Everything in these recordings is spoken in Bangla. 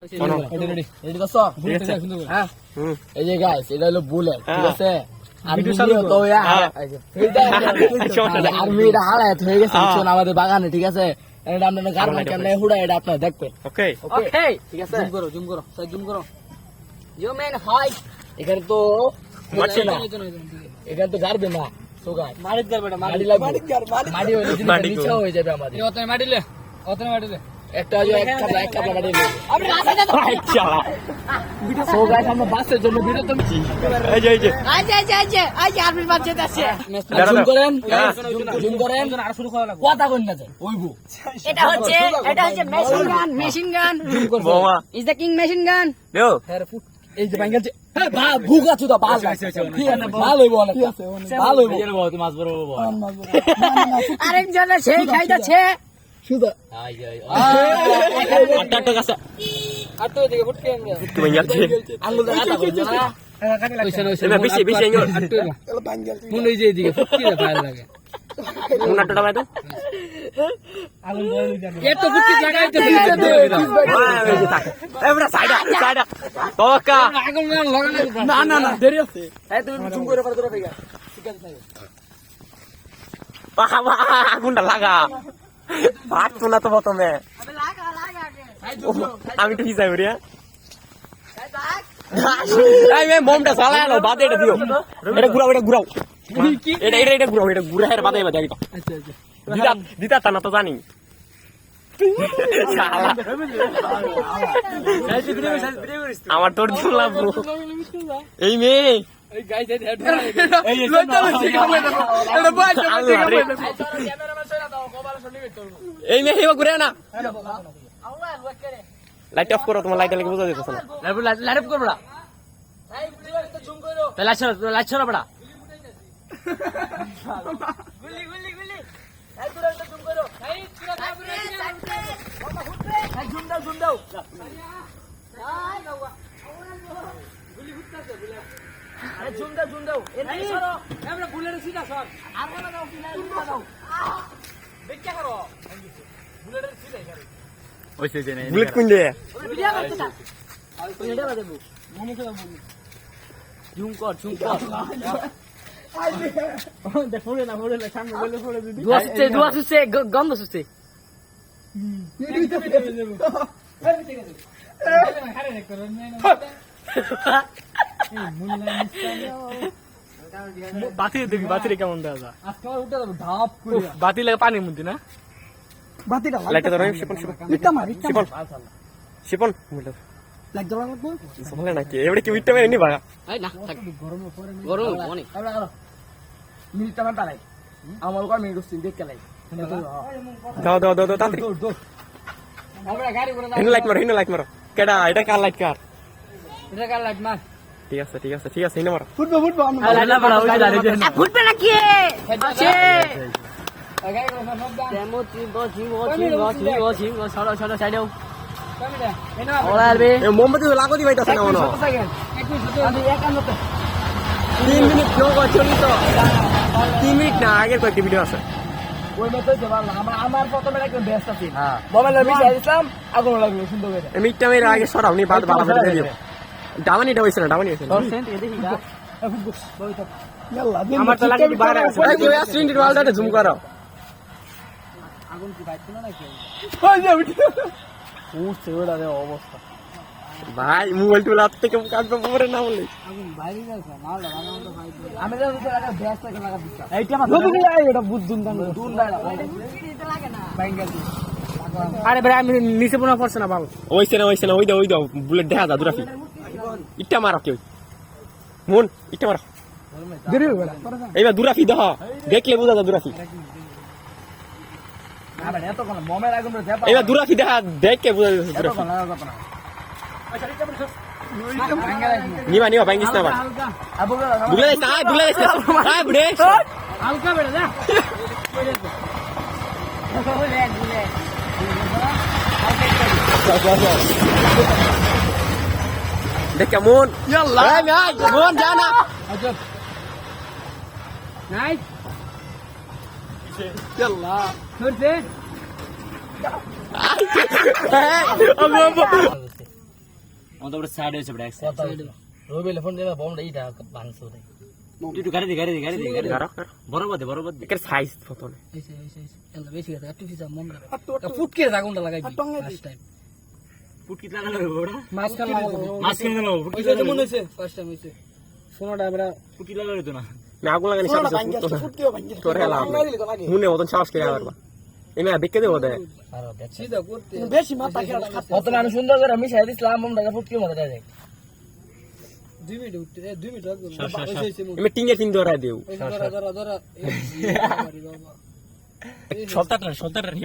এই যে গাইস এটা হলো বুলেট, ঠিক আছে? আর্মিটা হারায় হয়ে গেছে আমাদের বাগানে, ঠিক আছে? এটা আপনার গার্মেন্ট কেমনে হুড়া এটা আপনার দেখবেন। ওকে ওকে ঠিক আছে, জুম করো জুম করো জুম করো জুম এন্ড হাই। এখানে তো মারছে না, এখানে তো গাড়বে না, তো গায় মারি গাড়বে না, মারি লাগবে, মারি হইলে নিচে হয়ে যাবে আমাদের। ওতনে মারিলে, ওতনে মারিলে একটা এক কাপড় মারি লে আপনি রাস্তা দাও। আচ্ছা সো গাইস আমরা বাসের জন্য ভিডিও তো এই যে আজ আপনি বাচ্চা আছে জুম করেন, জুম করেন আর শুরু করা লাগবে, কথা কই না যায় ওইবো। এটা হচ্ছে মেশিন গান জুম করব। Is the king machine gun দেও হ্যাঁ ফুট এই যে বাঙ্গালছে হ্যাঁ ভা ভুগা চুদা বাল ঠিক আছে ভালো হইবো না, ভালো হইবো এর বহুত মাছ বড় বড় আরেকজন সেই খাইতাছে সুদা আই আটটা গাছ আটটা দিকে ফুটকে ফুটকে বাঙ্গালছে আঙ্গুল আটা কই না ওইসে ওইসে বেশি বেশি আঙ্গুল চলো বাঙ্গালছে মুন এই যে এদিকে ফুটকে ভালো লাগে মুন আটটা বাই তো আগুন বড় লাগে এ তো ফুটকে লাগাইতে এবড়া সাইডা সাইডা তোকা আগুন লাগা না না দেরি আছে এই তুমি জুম করে পারো তোরা ভাইয়া ঠিক আছে বাবা আগুনটা লাগা পারতো না তো প্রথমে আমি তো হিসাব রে এই মে মোমটা চালায় না বাদে এটা দিও, এটা ঘুরাও এটা ঘুরাও এটা এটা এটা ঘুরাও এটা ঘুরা এর বাদে বাদে আচ্ছা আচ্ছা দিদা দিদা তা না তো জানি আমার তোর দিলাম এই মেয়ে এই গাইস হেড এই এই মেয়ে হেবা ঘুরে না, লাইট অফ করো, তোমার লাইট লাগে বুঝা যেতেছ না, লাইট অফ করো বড়া এই ভিডিও তো জুম করো লাইট ছড়া বড়া গুলি গুলি গুলি এই পুরো তো জুম করো এই পুরো পুরো মামা ফুটবে এই জুম দাও এই বাবা গুলি ফুটতাছে গুলি আরে জুম দাও এর নিচে সরো আমরা বুলেট সিধা সর আর না দাও সিধা দাও বেচ্চা করো বুলেটের সিধা করো ওইসে জেনে বুলেট কোন দে ভিডিও করতে থাক এটা বাজাবো মনে করে বল জুম কর দেখো না সামনে বলে পড়ে দিদি দুয়া সুসে গন্ধ সুসে বাতি দেখবি বাতিরে কেমন দেওয়া যায় আজকে উঠে যাবে ধাপ করে বাতি লাগে পানির মধ্যে না বাতিটা লাইটটা ধরে শিপন শিপন লাইট জ্বালা লাগবে বলে নাকি এবারে কি উঠতে পারে নি ভাই এই না গরম অনেক এবড়া করো মিনিটটা মান পালাই আমার কয় মিনিট হচ্ছে দেখ কেলাই দাও তাড়াতাড়ি আমরা গাড়ি করে দাও হিন লাইট মারো কেডা এটা কার লাইট কার এটা কার লাইট মার ঠিক আছে হিন মারো ফুটবো আমরা লাইট মারো ওই দাঁড়িয়ে যে ফুটবে নাকি আছে গাড়ি করে সব দাম ডেমো চিং সরো সাইডেও মোমবাতি লাগো দি ভাইতাছ না মনো 3 মিনিট কেউ করছনি তো 3 মিনিট না আগে কয়েকটি ভিডিও আছে ওই মতো জবাব না আমার প্রথমে একদম ব্যস্ত আছি মোবাইলের বিষয় ইসলাম আগুন লাগলো সুন্দর করে মিটটা মেরে আগে সরাও নি বাদ ভালো করে দিও ডামানিটা হইছে না দেখি গা আমার তো লাগে বাইরে আছে এই কেউ স্ক্রিন ওয়ালটা জুম করো আগুন কি বাইতো না নাকি ওই যে অবস্থা ভাই মোবাইল টুল হাত থেকে কাটবো পরে না বলে আমি এটা বুদ্ধুন আরে ভাই আমি নিচে পোনা পড়ছে না বাল ওইছে না ওই দাও বুলেট দেখা যা দুরাফি ইটা মারা কেউ মন ইটা মারা এইবার দুরাফি দাও দেখলে বুঝা যা দুরাফি এবার দুরাফি দেখা দেখে বুঝা যাচ্ছে নিবা ভাঙ্গিস না বুলে বুড়ে হালকা বেড়া যা দেখ কেমন মন যা না নাই অত বড় সাইড হইছে বড় এক সাইড রবিলে ফোন দিলা বমটা এইটা ভাঙছে ওরে একটু গাড়ি দি বড় বড় এর সাইজ কত না এইসে এলা বেশি আছে একটু ফিসা মন করে ফুটকে আগুনটা লাগাইবি ফার্স্ট টাইম ফুটকি লাগানো বড় মাঝখান লাগাবো ফুটকি ওইটা তো মনে হইছে ফার্স্ট টাইম হইছে সোনাটা আমরা ফুটকি লাগানো তো না मैं आगो लगाने साथ साथ तो रेला मुने ওতন সাহস করে আবার এমে দেখতে দেব দে আর সিধা করতে বেশি মাথা খেলা কত মানুষ সুন্দর করে আমি সাইড ইসলাম বমটা ফুটকি মজা দেয় 2 মিনিট উঠতে 2 মিনিট রাখবো এমে টিঙ্গে তিন ধরা দেও ধরা সলতাটা হি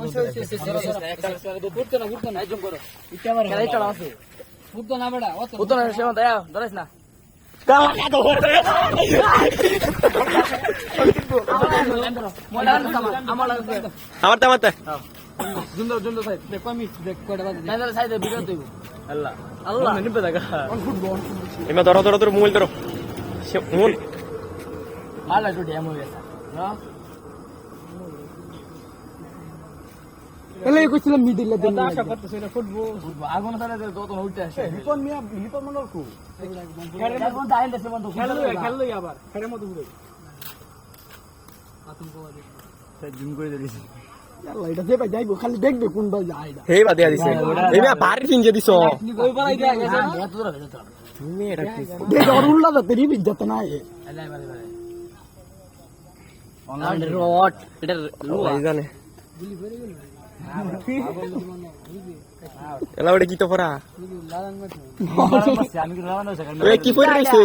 বলতে ঘুরতে না একদম করো এটা আমার খেলাই চড়া আছে ঘুরতে না বেটা অত না সেমন দয়া ধরিস না আমার তামাতে জুন্দর সাইড দেখ আমি দেখ কয়টা বাজে না সাইডে ভিডিও দেব আল্লাহ আল্লাহ নিবে দেখা ফুটবল এমে ধরো মোবাইল ধরো মোবাইল মালা তো ড্যাম হয়ে গেছে না এলে কইছিলাম মিডিলে দেন আশা করতে সেটা ফুটবল আগুন তারে যত উঠতে আসে লিপন মনর কো খেলের মধ্যে আইন দেশে বন্ধ খেললো আবার খেলের মধ্যে ঘুরে আতঙ্কবাদী সে জিম করে দিয়েছে আল্লাহ এটা যে ভাই যাইবো খালি দেখবে কোন ভাই যায় হে বাদ দিয়া দিছে এমে ভারী তিন যে দিছো ওই পালাই দিয়া গেছে এত দূর তুমি এটা কি দেখ আর উল্লা দা তেরি বিদ্যত না এ আল্লাহ বারে অনলাইন রট এটা লুয়া জানে এলা ওটা কি তো পড়া আমি কি লাগানো আছে ওই কি পড়ে রইছে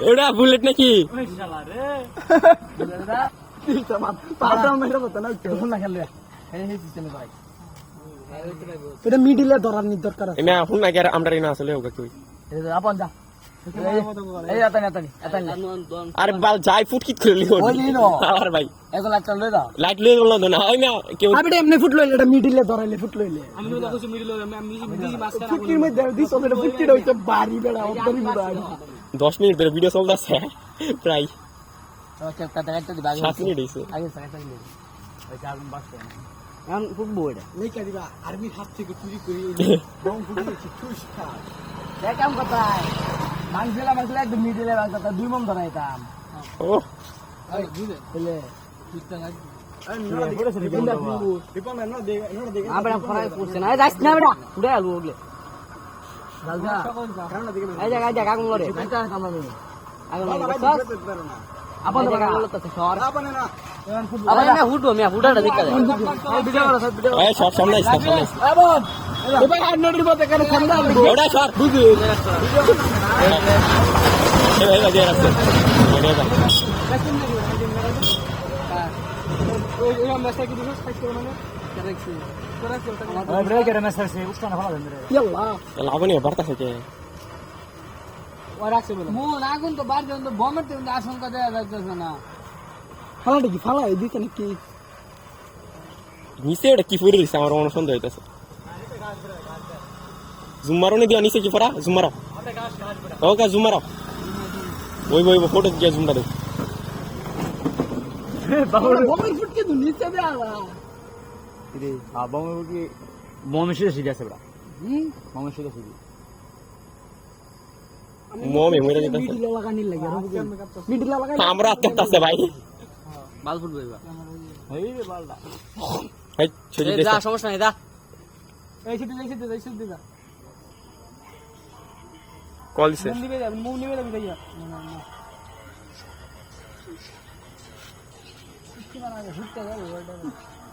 ওটা বুলেট নাকি শালা রে বুলেটটা পাটা মেরে মত না কেন না খেলে এই সিস্টেমে ভাই এটা মিডিলে ধরার নি দরকার আছে এমে হুন না গের আমরা না আসলে হোক কই এই আপন যা এই আতানি আরে বাল যাই ফুট কি করে লিও ওই লিনো আর ভাই এগুলো একটা লই দাও লাইট লই গেল না ওই না কেউ আবে এমনি ফুট লইলে এটা মিডিলে ধরাইলে ফুট লইলে আমি তো কইছি মিডিলে আমি মিডি মাছ কেন ফুটকির মধ্যে দিছ ওটা ফুটকিটা হইছে বাড়ি বেড়া ওপরি বুড়া 10 মিনিট ধরে ভিডিও চলতেছে প্রায় ওকে কাটা কাটা দিবা 7 মিনিট হইছে আগে সাইকেল নিয়ে ওই আগুন বাসছে এখন ফুটবো এটা লেখা দিবা আর্মির হাত থেকে চুরি করে বম ফুটিয়েছি খুশ খা দেখ কাম কোথায় মাংসলা একদম মিডিলে বাঁচতা 2 মন ধরাইতাম ও আই বুঝে বলে ঠিকঠাক আছে আমরা ফরাই করছে না যাস না বেটা উড়ে আলু ওগলে রাজা এই জায়গা আগুন করে এটা কামলা নেই আগুন আপন জায়গা আগুন তো সর আপনে না আপনে না হুডো মিয়া হুডাটা দেখা যায় ভিডিও করো সব ভিডিও এই সব সামনে আপন এবার আর নড়ির মধ্যে কেন সামনে ওটা সর বুঝি এই বাজে রাখছে ওই মেসা কি দিছস খাইছ মানে কারেক্ট করাছে ব্রেকের মেসা সে উস্তানা ভালো ধরে ইয়াল্লা লাবনি বার্তা থেকে ওই রাখছে বলে মন আগুন তো বার দেন তো বমের তে আশঙ্কা দেয়া যাইতেছে না ফালাটা কি ফালা এই দিকে নাকি নিচে ওটা কি ফুরি দিছে আমার মনে সন্দেহ হইতাছে জুমারো নে দিয়া নিচে কি পড়া জুমারো ওকে জুমারো ওই ফটো দিয়া জুমটা দে বমের ফুটকে তো নিচে দে আলা রে বমের কি বমের সিধা আছে বড় বমের সিধা মমে মরে দিতাছে মিডিলে লাগানি লাগে মিডিলে লাগানি আমরা আত্মহত্যা ভাই বাল ফুটবো এবার এই রে বালটা এই ছবি দে যা সমস্যা নাই দা এই সিটি দে কল দিছে মুভ নিবে যাবি ভাইয়া না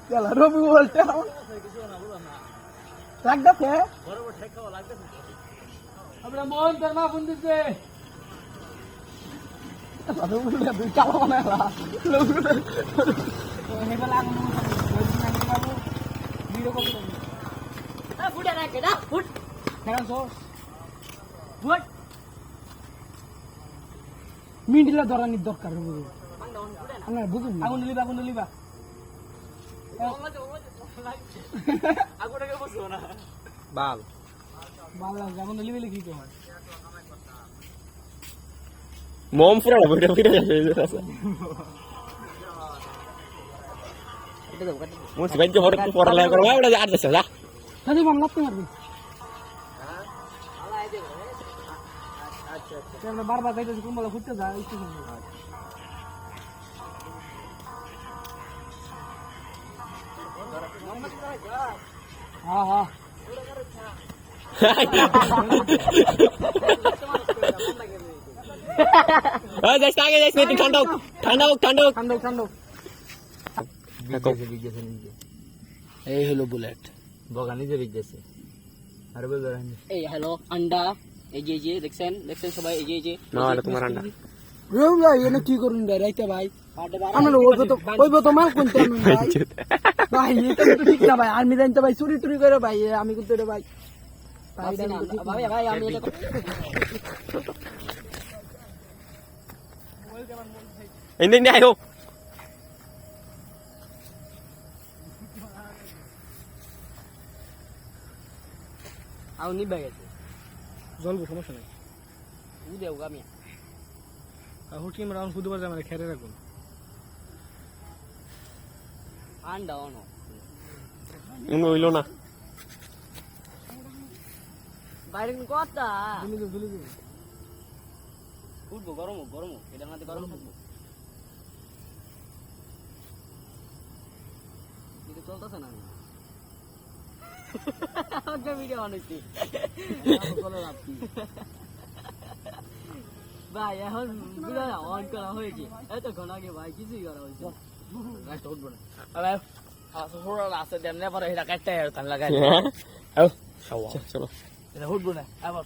চল রবি বলতে লাগতেছে বরাবর ঠেক খাওয়া লাগতেছে আমরা মোহন তোর মা ফোন দিতে আরে বলে দুই চালা বানালা লোক হেবা লাগু বাবু ভিডিও কল করুন ফুটা রাখে না ফুট কেন সো ফুট মিডিলা ধরানি দরকার হবে আমরা বুঝুন আগুন লিবা আগুনটাকে বসো না বাল আগুন লিবে কি কর মম পুরা বইটা যাচ্ছে এটা দাও কাটে মুসি ভাই যে হরে পড়ালেখা করবা ওটা আর যাচ্ছে যা দাদি বাম লাগতে মারবি আমরা বারবার যাইতেছি কুম্বলা ঘুরতে যা ইচ্ছে হ্যাঁ হ্যাঁ যাইস আগে যাইস না ঠান্ডা হোক ঠান্ডা হোক ঠান্ডা হোক ঠান্ডা ঠান্ডা এই হলো বুলেট বগা নিজে বিজেছে আর বল এই হ্যালো আন্ডা এই যে দেখছেন সবাই এই যে না এটা তোমার আন্ডা রোম ভাই এনে কি করুন ভাই রাইতে ভাই আমরা ওইব তো মাল কোনতে ভাই ভাই এটা তো ঠিক না ভাই আমি জানতে ভাই চুরি টুরি করে ভাই আমি কিন্তু এটা ভাই ভাই ভাই আমি এটা ইন্দিন আইও আও নিবা গেছে জলবো সমস্যা নাই উদেও গামি হুটকি আমরা ফুটবল যাবে না খেরে রাখুন আন্ডা অনো ইনো হইলো না বাইরে কথা দুলি ফুটবো গরম এটা আমাদের গরম থাকবো এটা চলতেছে না আগে ভিডিও বানাইছি ভাই এখন ভিডিও অন করা হয়েছে এতক্ষণ আগে ভাই কিছুই করা হয়েছে রাইট উঠবো না আরে ছোড়া আছে দেমনে পরে এটা কাটতে আর তান লাগাই চলো এটা উঠবো না আবার